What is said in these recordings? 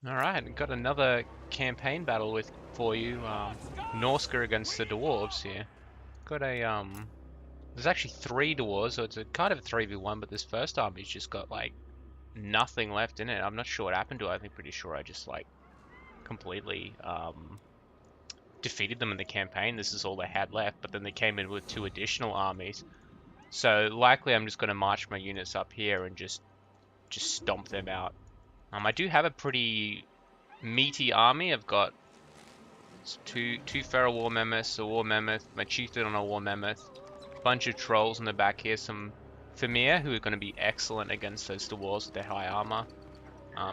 Alright, got another campaign battle for you. Norsca against the Dwarves here. Got a there's actually 3 Dwarves, so it's a kind of a 3v1, but this first army's just got like nothing left in it. I'm not sure what happened to it. I'm pretty sure I just like completely defeated them in the campaign. This is all they had left, but then they came in with 2 additional armies. So likely I'm just going to march my units up here and just stomp them out. I do have a pretty meaty army. I've got two feral war mammoths, a war mammoth, my chieftain on a war mammoth, a bunch of trolls in the back here, some Famir who are going to be excellent against those dwarves with their high armor,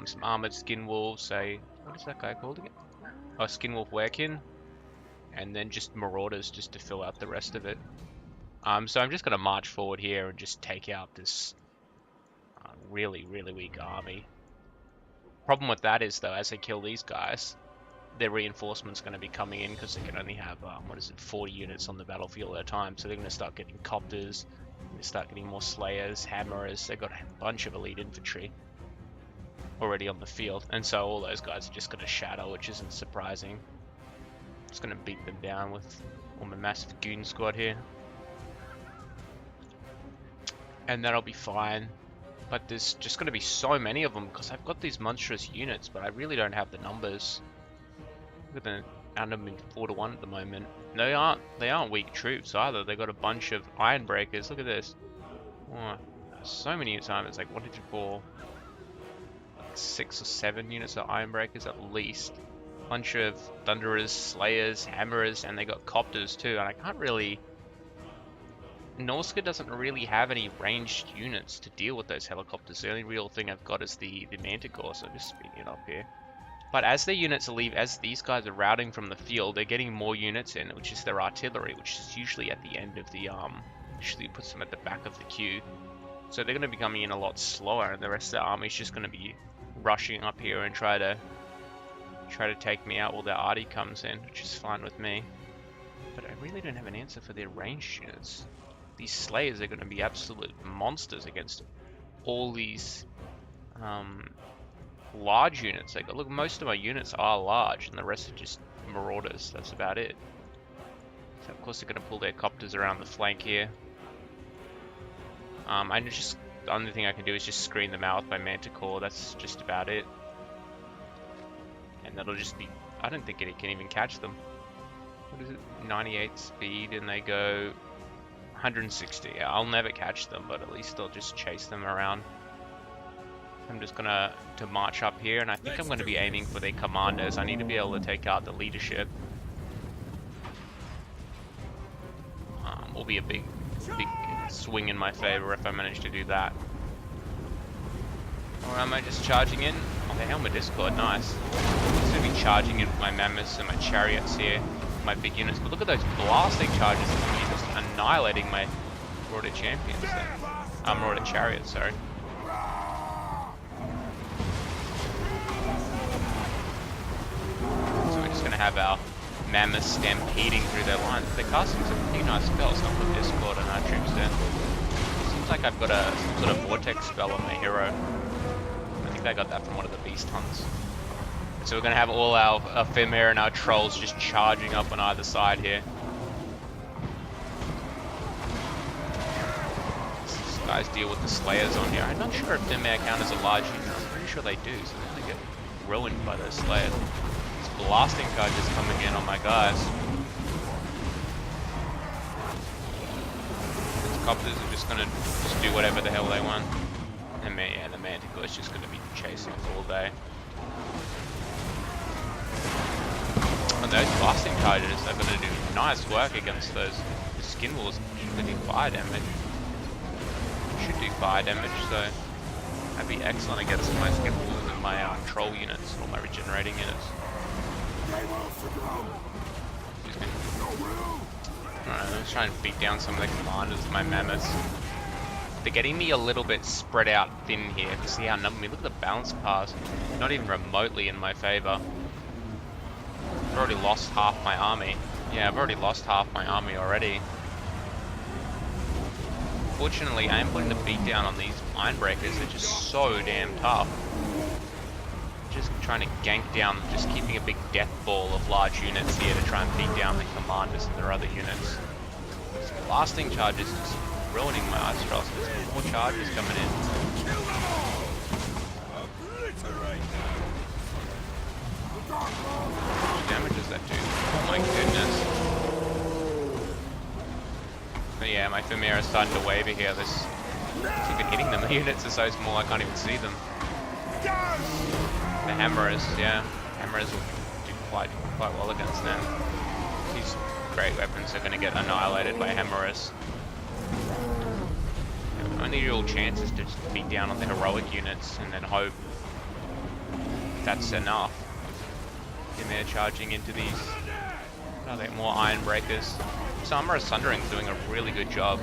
some armored skin wolves, what is that guy called again? Oh, skin wolf werekin, and then just marauders just to fill out the rest of it. So I'm just going to march forward here and just take out this really weak army. Problem with that is though, as they kill these guys, their reinforcement's going to be coming in because they can only have 40 units on the battlefield at a time. So they're going to start getting copters, they start getting more slayers, hammerers. They've got a bunch of elite infantry already on the field, and so all those guys are just going to shatter, which isn't surprising. Just going to beat them down with all my massive goon squad here, and that'll be fine. But there's just going to be so many of them because I've got these monstrous units, but I really don't have the numbers. Look at the outnumbered 4-1 at the moment. They aren't weak troops either. They got a bunch of iron breakers. Look at this. Oh, so many units. It's like 1, 2, 3, 4, like 6 or 7 units of iron breakers at least. Bunch of thunderers, slayers, hammerers, and they got copters too. And I can't really. Norsca doesn't really have any ranged units to deal with those helicopters. The only real thing I've got is the Manticore, so I'm just speeding it up here. But as their units leave, as these guys are routing from the field, they're getting more units in, which is their artillery, which is usually at the end of the usually puts them at the back of the queue. So they're going to be coming in a lot slower, and the rest of the army is just going to be rushing up here and try to take me out while their arty comes in, which is fine with me. But I really don't have an answer for their ranged units. These slayers are going to be absolute monsters against all these large units. Like, look, most of my units are large, and the rest are just marauders. That's about it. So of course they're going to pull their copters around the flank here. The only thing I can do is just screen them out with my Manticore. That's just about it. And that'll just be. I don't think it can even catch them. What is it? 98 speed, and they go 160. Yeah, I'll never catch them, but at least I'll just chase them around. I'm just gonna march up here, and I think I'm gonna be aiming for their commanders. I need to be able to take out the leadership. Will be a big swing in my favor if I manage to do that. Or am I just charging in? Oh, the Helmet Discord, nice. I'm just gonna be charging in with my mammoths and my chariots here, my big units. But look at those blasting charges coming in, just annihilating my Marauder champions there. Marauder chariots, sorry. So we're just gonna have our mammoths stampeding through their lines. They're casting some pretty nice spells. I'll put Discord on our troops then. Seems like I've got some sort of vortex spell on my hero. I think I got that from one of the beast hunts. So we're going to have all our Famir and our trolls just charging up on either side here. These guys deal with the slayers on here. I'm not sure if Famir count as a large unit. I'm pretty sure they do, so they're going to get ruined by those slayers. These blasting charges coming in on my guys. These copters are just going to do whatever the hell they want. And yeah, the Manticore is just going to be chasing us all day. And those blasting charges are going to do nice work against those skin walls. Should do fire damage. Should do fire damage, so that'd be excellent against my skin walls and my troll units or my regenerating units. Excuse me. Alright, let's try and beat down some of the commanders of my mammoths. They're getting me a little bit spread out thin here. You see how numbered me. Look at the balance pass. Not even remotely in my favor. I've already lost half my army. Yeah, I've already lost half my army already. Fortunately, I am putting the beat down on these ironbreakers. They're just so damn tough. trying to gank down, just keeping a big death ball of large units here to try and beat down the commanders and their other units. These blasting charges is ruining my ice trolls. There's more charges coming in. How much damage does that do? Oh my goodness. But yeah, my Femira is starting to waver here. It's even hitting them. The units are so small I can't even see them. The hammerers, yeah. Hammerers will do quite well against them. These great weapons are going to get annihilated by hammerers. The only real chance is to just beat down on the heroic units and then hope that's enough. And they're charging into these. Oh, they're more iron breakers. So Armor of Sundering's doing a really good job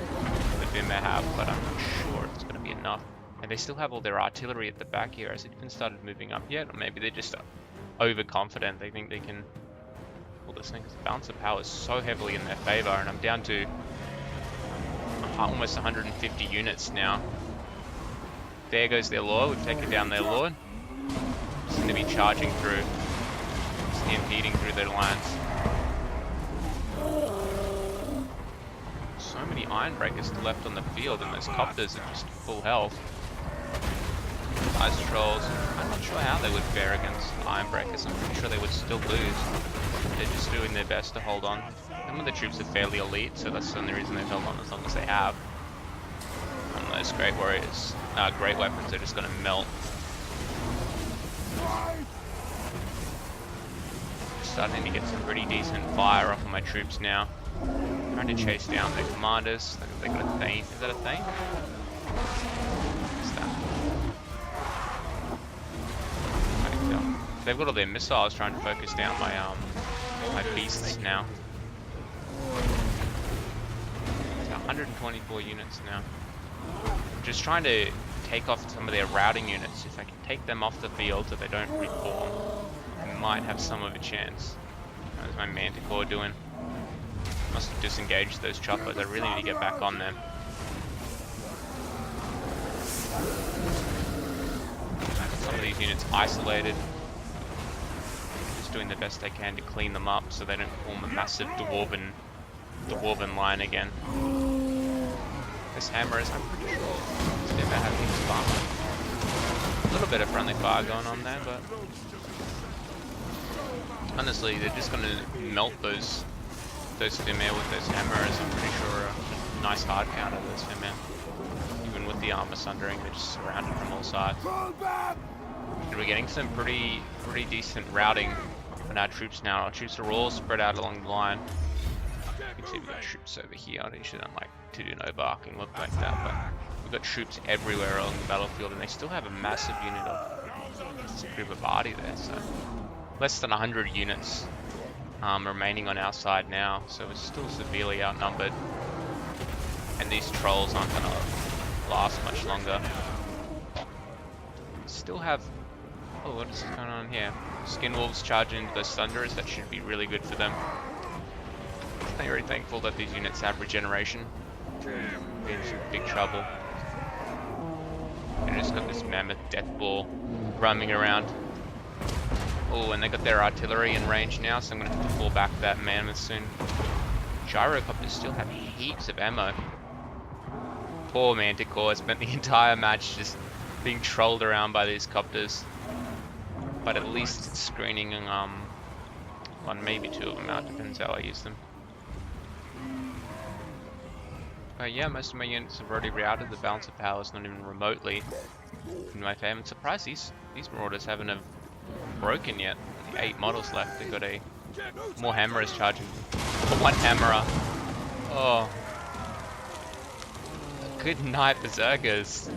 with them they have, but I'm not sure it's going to be enough. And they still have all their artillery at the back here. Has it even started moving up yet? Or maybe they're just overconfident. They think they can pull this thing. Because the balance of power is so heavily in their favor, and I'm down to almost 150 units now. There goes their lord. We've taken down their lord. It's going to be charging through, stampeding through their lines. So many iron breakers left on the field, and those copters are just full health. Ice trolls, I'm not sure how they would fare against iron breakers. I'm pretty sure they would still lose. They're just doing their best to hold on. Some of the troops are fairly elite, so that's the only reason they've held on as long as they have. And those great warriors, great weapons are just going to melt. Starting to get some pretty decent fire off of my troops now. Trying to chase down their commanders. They got a Thane. Is that a Thane? What's that? They've got all their missiles trying to focus down my my beasts now. It's 124 units now. Just trying to take off some of their routing units. If I can take them off the field so they don't reform, I might have some of a chance. How's my Manticore doing? Must have disengaged those choppers. I really need to get back on them. Some of these units isolated. Just doing the best they can to clean them up so they don't form a massive Dwarven line again. This hammer is, I'm pretty sure, it's never had things far. A little bit of friendly fire going on there, but honestly, they're just going to melt those Femir with those hammers. I'm pretty sure a nice hard count of those Femir. Even with the armor sundering, they're just surrounded from all sides. And we're getting some pretty decent routing on our troops now. Our troops are all spread out along the line. You can see we've got troops over here. I usually don't like to do no barking look like that, but we've got troops everywhere along the battlefield, and they still have a massive unit of group of arty there. So less than 100 units remaining on our side now, so we're still severely outnumbered, and these trolls aren't going to last much longer. Still have, oh, what is going on here? Skin wolves charging into those thunderers. That should be really good for them. I'm very thankful that these units have regeneration. They're in some big trouble. And just got this mammoth death ball roaming around. Oh, and they got their artillery in range now, so I'm going to have to fall back that mammoth soon. Gyrocopters still have heaps of ammo. Poor Manticore spent the entire match just being trolled around by these copters. But at least it's screening one, maybe two of them out, depends how I use them. But yeah, most of my units have already routed. The balance of power is not even remotely in my favor. I'm surprised these marauders haven't broken yet. 8 models left. They've got more hammerers charging. One hammerer. Oh. Good night, berserkers.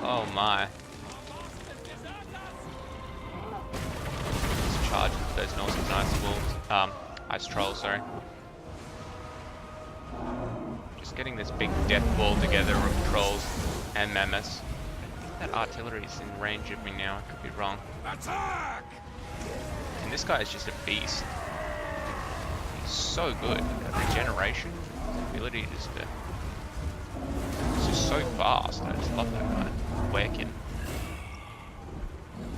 Oh my. Let's charge into those Norsca ice trolls, sorry. Just getting this big death ball together of trolls and mammoths. I think that artillery is in range of me now. I could be wrong. Attack! And this guy is just a beast. He's so good. Regeneration, ability just to. It's just so fast. I just love that guy. Working.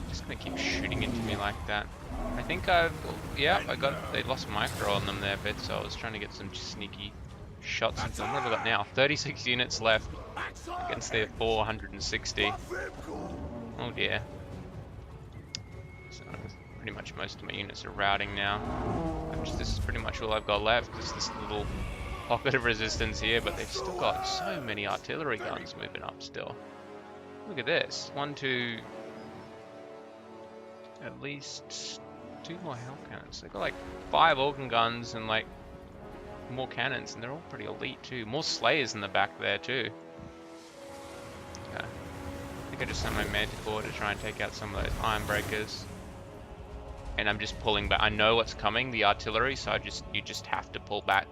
Just gonna keep shooting into me like that. I think yeah, they lost micro on them there a bit, so I was trying to get some sneaky shots into them. What have I got now? 36 units left against their 460. Oh dear. So pretty much most of my units are routing now. This is pretty much all I've got left. Just this little pocket of resistance here, but they've still got so many artillery guns moving up still. Look at this. 1, 2, at least 2 more hell cannons. They've got like 5 organ guns and like more cannons, and they're all pretty elite too. More slayers in the back there too. Okay. I think I just sent my manticore to try and take out some of those iron breakers. And I'm just pulling back. I know what's coming, the artillery, so you just have to pull back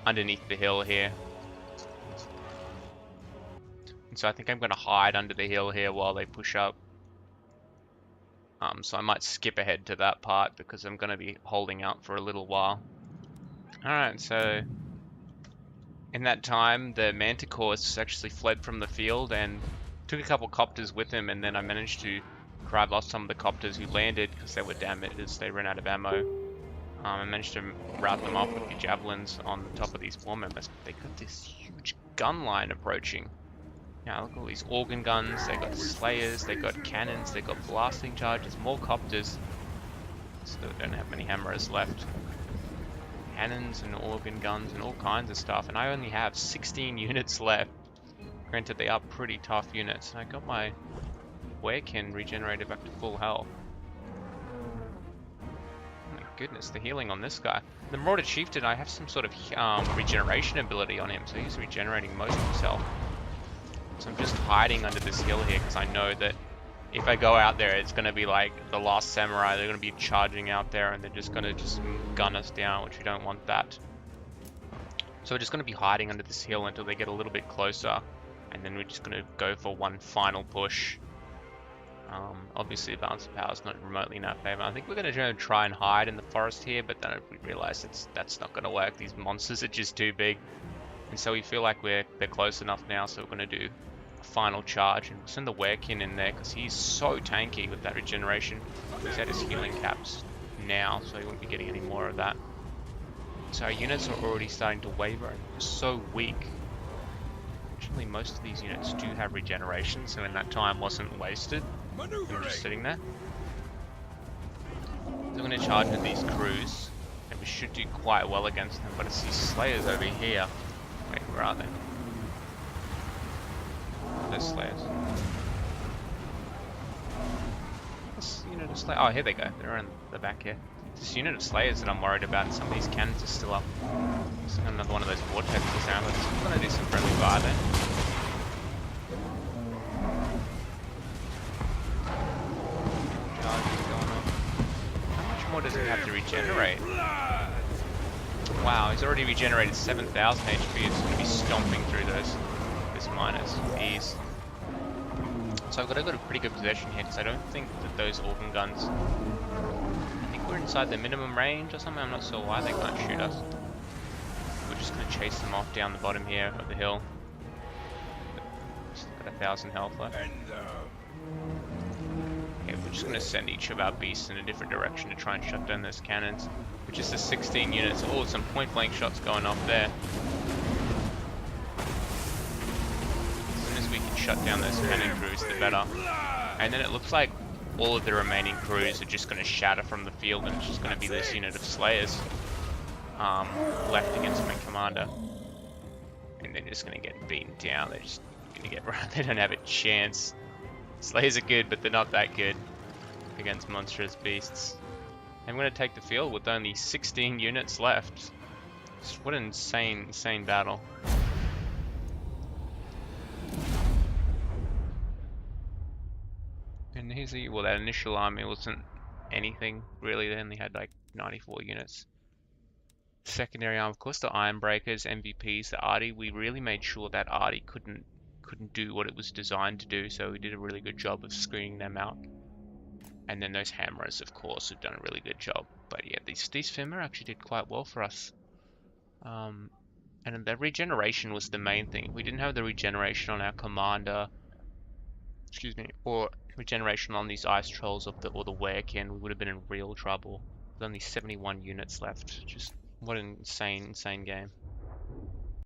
underneath the hill here. And so I think I'm going to hide under the hill here while they push up. So I might skip ahead to that part because I'm going to be holding out for a little while. Alright, so in that time, the manticores actually fled from the field and took a couple copters with him, and then I managed to drive off some of the copters who landed because they were damaged as they ran out of ammo. I managed to rout them off with the javelins on the top of these war members. They got this huge gun line approaching. Now look at all these organ guns, they got slayers, they got cannons, they got blasting charges, more copters. Still don't have many hammers left. Cannons and organ guns and all kinds of stuff, and I only have 16 units left. Granted, they are pretty tough units. I got my Werekin regenerated back to full health. Oh my goodness, the healing on this guy. The Marauder Chieftain, I have some sort of regeneration ability on him, so he's regenerating most of himself. So I'm just hiding under this hill here because I know that if I go out there, it's going to be like the last samurai. They're going to be charging out there and they're just going to gun us down, which we don't want that. So we're just going to be hiding under this hill until they get a little bit closer, and then we're just going to go for one final push. Obviously the balance of power is not remotely in our favor. I think we're going to try and hide in the forest here, but then we realize that's not going to work. These monsters are just too big. And so we feel like they're close enough now, so we're going to do a final charge. And we'll send the Werekin in there because he's so tanky with that regeneration. He's at his healing caps now, so he won't be getting any more of that. So our units are already starting to waver and they're so weak. Actually, most of these units do have regeneration, so in that time wasn't wasted. They're just sitting there. So I'm going to charge with these crews, and we should do quite well against them. But it's these slayers over here. Wait, where are they? Those slayers. This unit of slayers. Oh, here they go. They're in the back here. This unit of slayers that I'm worried about. Some of these cannons are still up. There's another one of those vortexes now. I'm going to do some friendly fire there. Does he have to regenerate? Wow, he's already regenerated 7,000 HP. It's going to be stomping through this minus ease. So I've got a pretty good possession here because I don't think that those organ guns, I think we're inside the minimum range or something. I'm not sure why they can't shoot us. We're just going to chase them off down the bottom here of the hill. Still got 1,000 health left. Okay, we're just going to send each of our beasts in a different direction to try and shut down those cannons. Which is the 16 units. Oh, some point blank shots going off there. As soon as we can shut down those cannon crews, the better. And then it looks like all of the remaining crews are just going to shatter from the field, and it's just going to be this unit of slayers left against my commander. And they're just going to get beaten down. They're just going to get they don't have a chance. Slayers are good, but they're not that good against monstrous beasts. I'm going to take the field with only 16 units left. What an insane battle. And here's well, that initial army wasn't anything really. They only had like 94 units. Secondary arm, of course, the Iron Breakers, MVPs, the Arty. We really made sure that Arty couldn't do what it was designed to do, so we did a really good job of screening them out. And then those Hammerers, of course, have done a really good job. But yeah, these Femur actually did quite well for us. And the regeneration was the main thing. If we didn't have the regeneration on our commander, excuse me, or regeneration on these ice trolls of the or the werekin, we would have been in real trouble. With only 71 units left. Just what an insane game.